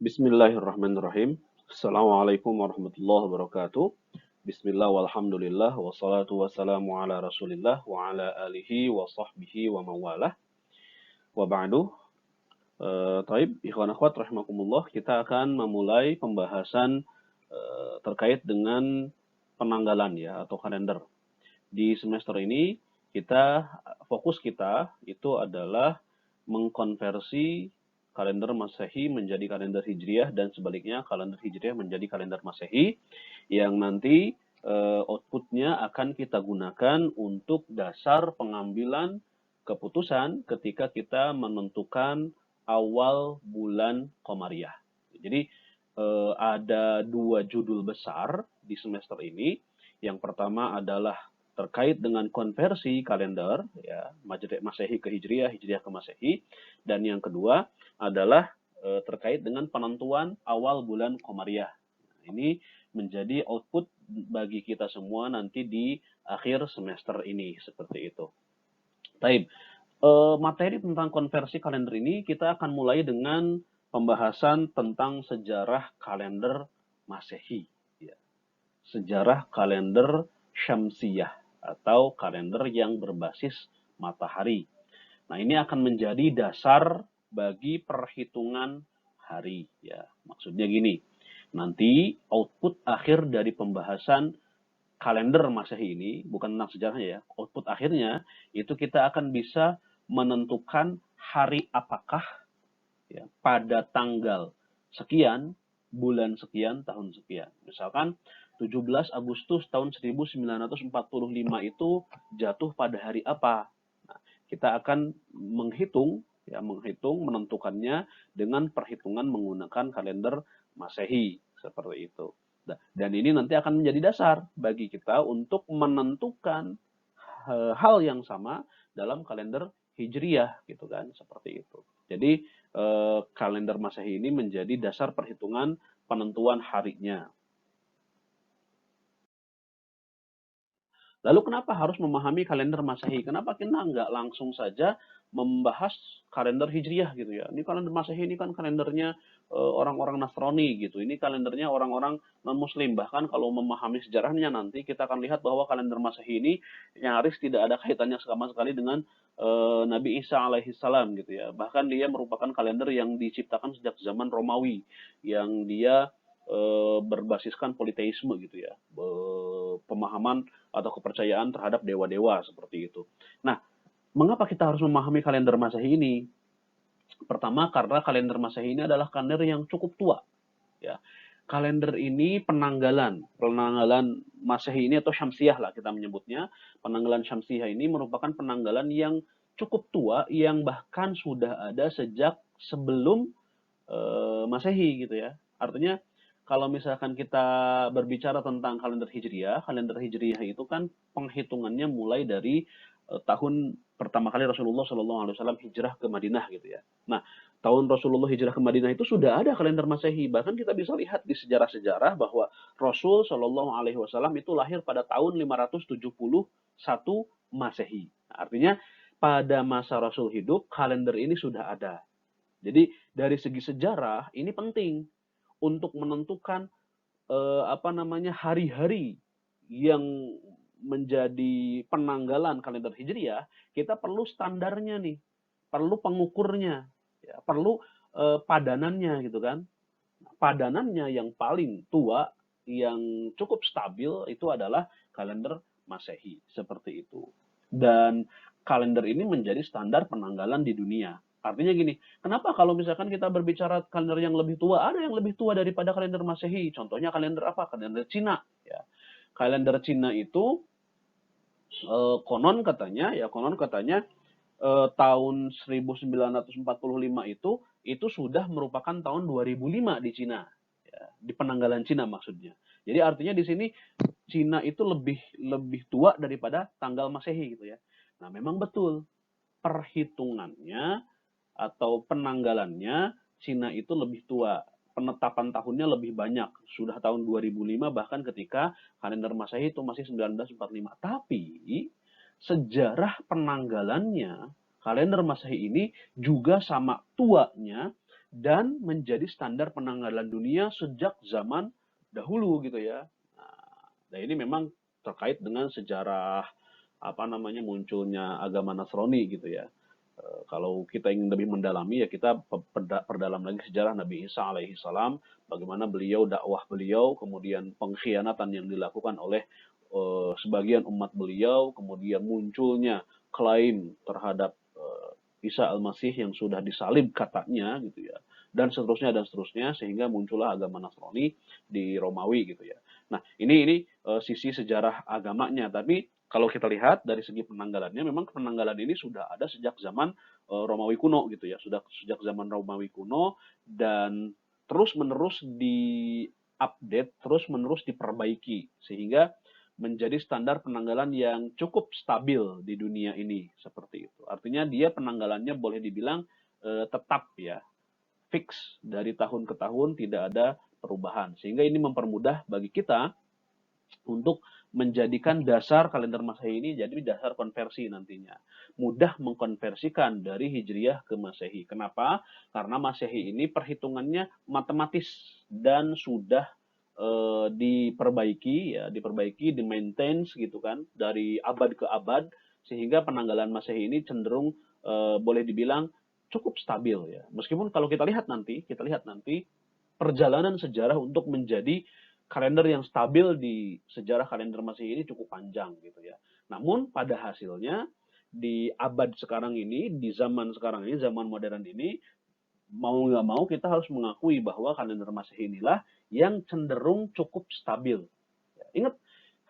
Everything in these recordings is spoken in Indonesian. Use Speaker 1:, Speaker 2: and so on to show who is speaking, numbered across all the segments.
Speaker 1: Bismillahirrahmanirrahim. Assalamualaikum warahmatullahi wabarakatuh. Bismillah walhamdulillah wassalatu wassalamu ala Rasulillah wa ala alihi wa sahbihi wa mawalah. Wa ba'du. Taib, ikhwan akhwat rahimakumullah, kita akan memulai pembahasan terkait dengan penanggalan ya atau kalender. Di semester ini fokus kita itu adalah mengkonversi kalender Masehi menjadi kalender Hijriah dan sebaliknya kalender Hijriah menjadi kalender Masehi yang nanti outputnya akan kita gunakan untuk dasar pengambilan keputusan ketika kita menentukan awal bulan Komariah. Jadi ada dua judul besar di semester ini. Yang pertama adalah terkait dengan konversi kalender ya Masehi ke Hijriah, Hijriah ke Masehi, dan yang kedua adalah terkait dengan penentuan awal bulan Komariah. Ini menjadi output bagi kita semua nanti di akhir semester ini seperti itu. Taib. Materi tentang konversi kalender ini kita akan mulai dengan pembahasan tentang sejarah kalender Masehi. Ya. Sejarah kalender Syamsiyah atau kalender yang berbasis matahari. Nah, ini akan menjadi dasar bagi perhitungan hari. Ya, maksudnya gini, nanti output akhir dari pembahasan kalender Masehi ini, bukan tentang sejarahnya ya, output akhirnya itu kita akan bisa menentukan hari apakah ya, pada tanggal sekian, bulan sekian, tahun sekian. Misalkan 17 Agustus tahun 1945 itu jatuh pada hari apa? Nah, kita akan menghitung menentukannya dengan perhitungan menggunakan kalender Masehi seperti itu. Dan ini nanti akan menjadi dasar bagi kita untuk menentukan hal yang sama dalam kalender Hijriah gitu kan, seperti itu. Jadi kalender Masehi ini menjadi dasar perhitungan penentuan harinya. Lalu kenapa harus memahami kalender Masehi? Kenapa kita nggak langsung saja membahas kalender Hijriah gitu ya? Ini kalender Masehi ini kan kalendernya orang-orang Nasrani gitu. Ini kalendernya orang-orang non-Muslim. Bahkan kalau memahami sejarahnya nanti kita akan lihat bahwa kalender Masehi ini nyaris tidak ada kaitannya sama sekali dengan Nabi Isa alaihi salam gitu ya. Bahkan dia merupakan kalender yang diciptakan sejak zaman Romawi, yang dia berbasiskan politeisme gitu ya, pemahaman atau kepercayaan terhadap dewa-dewa seperti itu. Nah, mengapa kita harus memahami kalender Masehi ini? Pertama, karena kalender Masehi ini adalah kalender yang cukup tua. Ya, kalender ini penanggalan Masehi ini atau Syamsiah lah kita menyebutnya. Penanggalan Syamsiah ini merupakan penanggalan yang cukup tua, yang bahkan sudah ada sejak sebelum Masehi gitu ya. Artinya kalau misalkan kita berbicara tentang kalender Hijriah itu kan penghitungannya mulai dari tahun pertama kali Rasulullah SAW hijrah ke Madinah gitu ya. Nah, tahun Rasulullah hijrah ke Madinah itu sudah ada kalender Masehi. Bahkan kita bisa lihat di sejarah-sejarah bahwa Rasul SAW itu lahir pada tahun 571 Masehi. Nah, artinya pada masa Rasul hidup, kalender ini sudah ada. Jadi dari segi sejarah ini penting untuk menentukan hari-hari yang menjadi penanggalan kalender Hijriah. Kita perlu standarnya nih, perlu pengukurnya, ya, perlu padanannya gitu kan. Padanannya yang paling tua, yang cukup stabil itu adalah kalender Masehi seperti itu. Dan kalender ini menjadi standar penanggalan di dunia. Artinya gini, kenapa kalau misalkan kita berbicara kalender yang lebih tua, ada yang lebih tua daripada kalender Masehi. Contohnya kalender apa? Kalender Cina. Ya. Kalender Cina itu konon katanya tahun 1945 itu sudah merupakan tahun 2005 di Cina. Ya, di penanggalan Cina maksudnya. Jadi artinya di sini Cina itu lebih tua daripada tanggal Masehi gitu ya. Nah, memang betul perhitungannya atau penanggalannya Cina itu lebih tua. Penetapan tahunnya lebih banyak. Sudah tahun 2005 bahkan ketika kalender Masehi itu masih 1945. Tapi sejarah penanggalannya kalender Masehi ini juga sama tuanya dan menjadi standar penanggalan dunia sejak zaman dahulu gitu ya. Nah, ini memang terkait dengan sejarah munculnya agama Nasrani gitu ya. Kalau kita ingin lebih mendalami ya kita perdalam lagi sejarah Nabi Isa alaihi salam, bagaimana beliau dakwah beliau, kemudian pengkhianatan yang dilakukan oleh sebagian umat beliau, kemudian munculnya klaim terhadap Isa al-Masih yang sudah disalib katanya gitu ya, dan seterusnya sehingga muncullah agama Nasrani di Romawi gitu ya. Nah, ini sisi sejarah agamanya, tapi kalau kita lihat dari segi penanggalannya, memang penanggalan ini sudah ada sejak zaman Romawi kuno gitu ya, sudah sejak zaman Romawi kuno dan terus-menerus di-update, terus-menerus diperbaiki sehingga menjadi standar penanggalan yang cukup stabil di dunia ini seperti itu. Artinya dia penanggalannya boleh dibilang tetap ya, fix dari tahun ke tahun, tidak ada perubahan. Sehingga ini mempermudah bagi kita untuk menjadikan dasar kalender Masehi ini jadi dasar konversi nantinya. Mudah mengkonversikan dari Hijriyah ke Masehi. Kenapa? Karena Masehi ini perhitungannya matematis dan sudah diperbaiki ya, di-maintain gitu kan dari abad ke abad sehingga penanggalan Masehi ini cenderung boleh dibilang cukup stabil ya. Meskipun kalau kita lihat nanti perjalanan sejarah untuk menjadi kalender yang stabil di sejarah kalender Masehi ini cukup panjang gitu ya. Namun pada hasilnya di abad sekarang ini, di zaman sekarang ini, zaman modern ini, mau nggak mau kita harus mengakui bahwa kalender Masehi inilah yang cenderung cukup stabil. Ingat,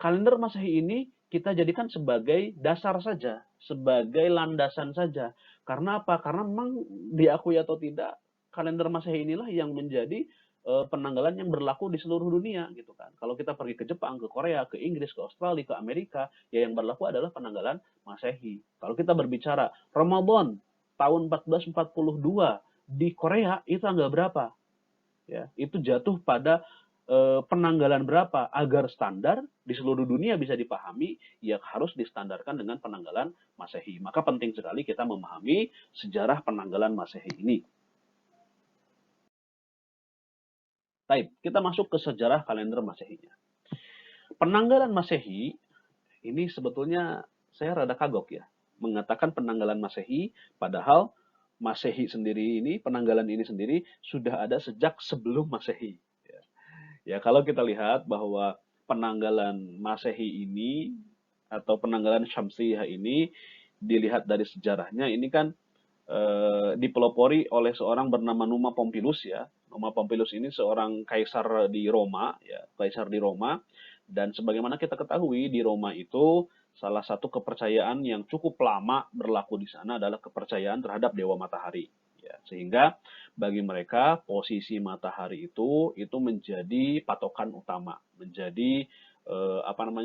Speaker 1: kalender Masehi ini kita jadikan sebagai dasar saja, sebagai landasan saja. Karena apa? Karena memang diakui atau tidak, kalender Masehi inilah yang menjadi penanggalan yang berlaku di seluruh dunia gitu kan. Kalau kita pergi ke Jepang, ke Korea, ke Inggris, ke Australia, ke Amerika, ya yang berlaku adalah penanggalan Masehi. Kalau kita berbicara Ramadan tahun 1442 di Korea itu tanggal berapa? Ya, itu jatuh pada penanggalan berapa agar standar di seluruh dunia bisa dipahami, ya harus distandarkan dengan penanggalan Masehi. Maka penting sekali kita memahami sejarah penanggalan Masehi ini. Baik, kita masuk ke sejarah kalender Masehinya. Penanggalan Masehi ini sebetulnya saya rada kagok ya, mengatakan penanggalan Masehi, padahal Masehi sendiri ini, penanggalan ini sendiri sudah ada sejak sebelum Masehi. Ya, kalau kita lihat bahwa penanggalan Masehi ini atau penanggalan Syamsiyah ini dilihat dari sejarahnya, ini kan dipelopori oleh seorang bernama Numa Pompilius ya. Numa Pompilius ini seorang kaisar di Roma ya, kaisar di Roma, dan sebagaimana kita ketahui di Roma itu salah satu kepercayaan yang cukup lama berlaku di sana adalah kepercayaan terhadap dewa matahari ya. Sehingga bagi mereka posisi matahari itu menjadi patokan utama, menjadi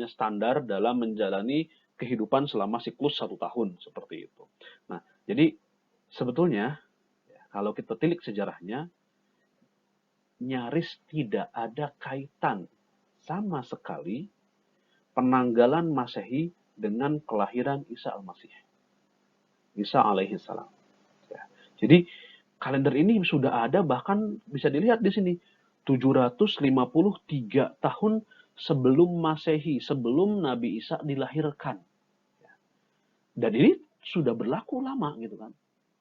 Speaker 1: standar dalam menjalani kehidupan selama siklus 1 tahun seperti itu. Nah, jadi sebetulnya kalau kita tilik sejarahnya, nyaris tidak ada kaitan sama sekali penanggalan Masehi dengan kelahiran Isa al-Masih. Isa alaihi salam. Ya. Jadi kalender ini sudah ada, bahkan bisa dilihat di sini 753 tahun sebelum Masehi, sebelum Nabi Isa dilahirkan. Dan ini sudah berlaku lama gitu kan.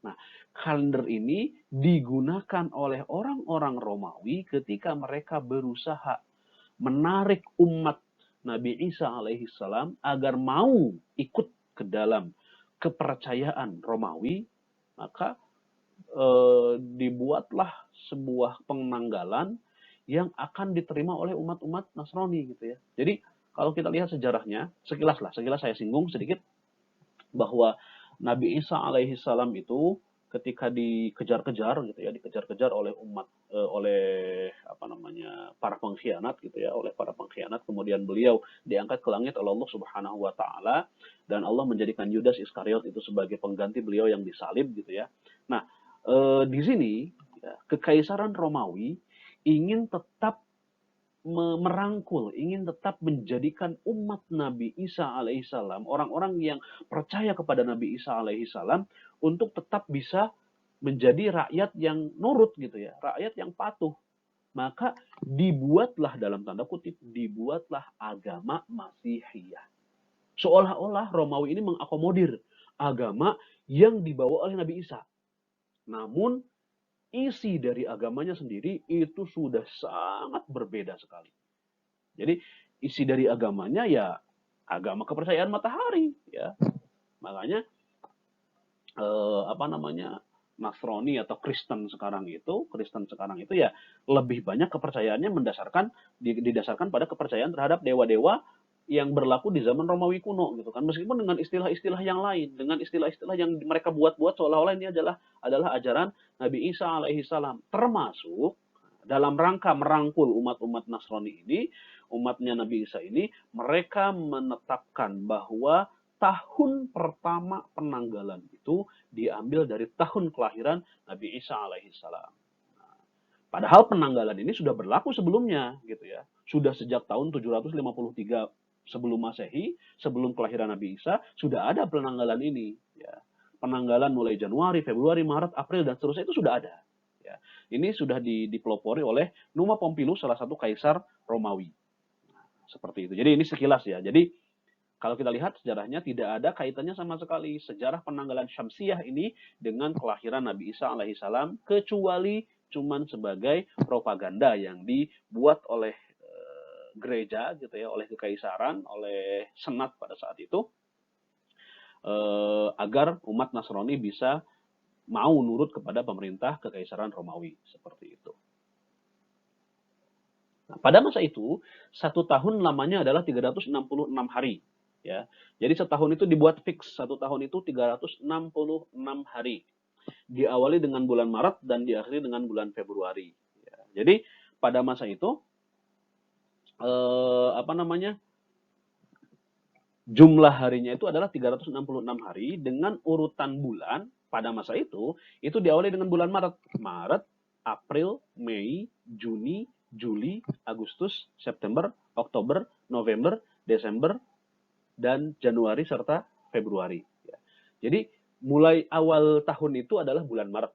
Speaker 1: Nah, kalender ini digunakan oleh orang-orang Romawi ketika mereka berusaha menarik umat Nabi Isa alaihi salam agar mau ikut ke dalam kepercayaan Romawi, maka dibuatlah sebuah penanggalan yang akan diterima oleh umat-umat Nasrani gitu ya. Jadi kalau kita lihat sejarahnya, sekilas saya singgung sedikit bahwa Nabi Isa alaihi salam itu ketika dikejar-kejar gitu ya, dikejar-kejar oleh oleh para pengkhianat gitu ya, oleh para pengkhianat, kemudian beliau diangkat ke langit oleh Allah Subhanahu wa taala dan Allah menjadikan Yudas Iskariot itu sebagai pengganti beliau yang disalib gitu ya. Nah, di sini ya, kekaisaran Romawi ingin tetap merangkul, ingin tetap menjadikan umat Nabi Isa alaihissalam, orang-orang yang percaya kepada Nabi Isa alaihissalam untuk tetap bisa menjadi rakyat yang nurut gitu ya, rakyat yang patuh. Maka dibuatlah dalam tanda kutip, dibuatlah agama Masihiyah. Seolah-olah Romawi ini mengakomodir agama yang dibawa oleh Nabi Isa. Namun isi dari agamanya sendiri itu sudah sangat berbeda sekali. Jadi isi dari agamanya ya agama kepercayaan matahari ya. Makanya apa namanya, Nasrani atau Kristen sekarang itu ya lebih banyak kepercayaannya didasarkan pada kepercayaan terhadap dewa-dewa yang berlaku di zaman Romawi kuno gitu kan, meskipun dengan istilah-istilah yang lain, dengan istilah-istilah yang mereka buat-buat seolah-olah ini adalah ajaran Nabi Isa alaihi salam, termasuk dalam rangka merangkul umat-umat Nasrani ini, umatnya Nabi Isa ini, mereka menetapkan bahwa tahun pertama penanggalan itu diambil dari tahun kelahiran Nabi Isa alaihi salam. Padahal penanggalan ini sudah berlaku sebelumnya gitu ya. Sudah sejak tahun 753 sebelum Masehi, sebelum kelahiran Nabi Isa, sudah ada penanggalan ini ya. Penanggalan mulai Januari, Februari, Maret, April dan seterusnya itu sudah ada. Ya. Ini sudah dipelopori oleh Numa Pompilius, salah satu kaisar Romawi. Seperti itu. Jadi ini sekilas ya. Jadi kalau kita lihat sejarahnya tidak ada kaitannya sama sekali sejarah penanggalan Syamsiyah ini dengan kelahiran Nabi Isa alaihi salam, kecuali cuman sebagai propaganda yang dibuat oleh gereja gitu ya, oleh kekaisaran, oleh senat pada saat itu, agar umat Nasrani bisa mau nurut kepada pemerintah kekaisaran Romawi seperti itu. Nah, pada masa itu, 1 tahun lamanya adalah 366 hari. Ya. Jadi setahun itu dibuat fix, 1 tahun itu 366 hari. Diawali dengan bulan Maret dan diakhiri dengan bulan Februari. Ya. Jadi pada masa itu, apa namanya, jumlah harinya itu adalah 366 hari dengan urutan bulan pada masa itu diawali dengan bulan Maret. Maret, April, Mei, Juni, Juli, Agustus, September, Oktober, November, Desember, dan Januari serta Februari. Jadi mulai awal tahun itu adalah bulan Maret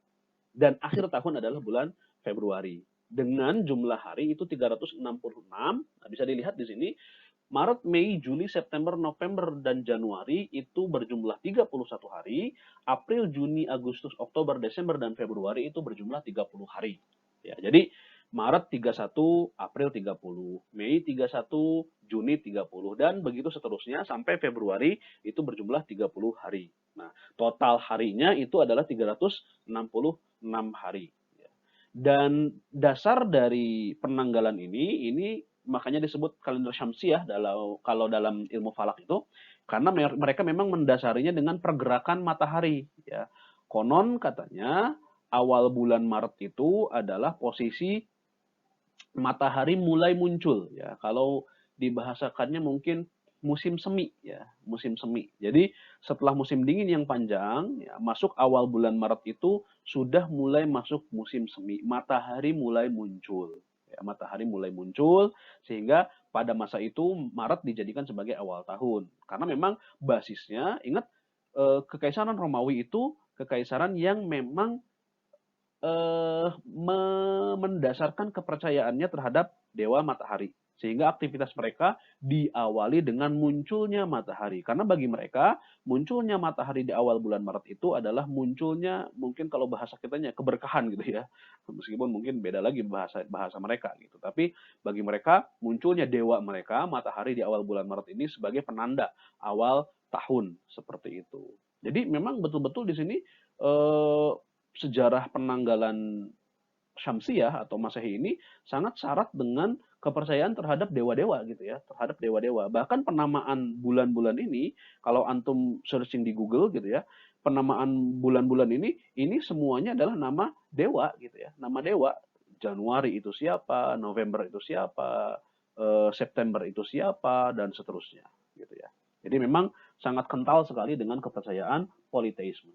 Speaker 1: dan akhir tahun adalah bulan Februari. Dengan jumlah hari itu 366. Nah, bisa dilihat di sini Maret, Mei, Juli, September, November, dan Januari itu berjumlah 31 hari. April, Juni, Agustus, Oktober, Desember, dan Februari itu berjumlah 30 hari. Ya, jadi Maret 31, April 30, Mei 31, Juni 30, dan begitu seterusnya sampai Februari itu berjumlah 30 hari. Nah, total harinya itu adalah 366 hari. Dan dasar dari penanggalan ini makanya disebut kalender Syamsiah kalau dalam ilmu falak itu, karena mereka memang mendasarinya dengan pergerakan matahari. Ya. Konon katanya awal bulan Maret itu adalah posisi matahari mulai muncul ya. Kalau dibahasakannya mungkin musim semi ya, musim semi. Jadi setelah musim dingin yang panjang ya, masuk awal bulan Maret itu sudah mulai masuk musim semi. Matahari mulai muncul. Ya, matahari mulai muncul sehingga pada masa itu Maret dijadikan sebagai awal tahun. Karena memang basisnya ingat kekaisaran Romawi itu kekaisaran yang memang mendasarkan kepercayaannya terhadap dewa matahari. Sehingga aktivitas mereka diawali dengan munculnya matahari. Karena bagi mereka, munculnya matahari di awal bulan Maret itu adalah munculnya, mungkin kalau bahasa kitanya, keberkahan gitu ya. Meskipun mungkin beda lagi bahasa mereka gitu. Tapi bagi mereka, munculnya dewa mereka, matahari di awal bulan Maret ini sebagai penanda awal tahun. Seperti itu. Jadi memang betul-betul di sini sejarah penanggalan Syamsiyah atau Masehi ini sangat syarat dengan kepercayaan terhadap dewa-dewa gitu ya, terhadap dewa-dewa. Bahkan penamaan bulan-bulan ini, kalau antum searching di Google gitu ya, penamaan bulan-bulan ini semuanya adalah nama dewa gitu ya, nama dewa. Januari itu siapa, November itu siapa, September itu siapa, dan seterusnya gitu ya. Jadi memang sangat kental sekali dengan kepercayaan politeisme.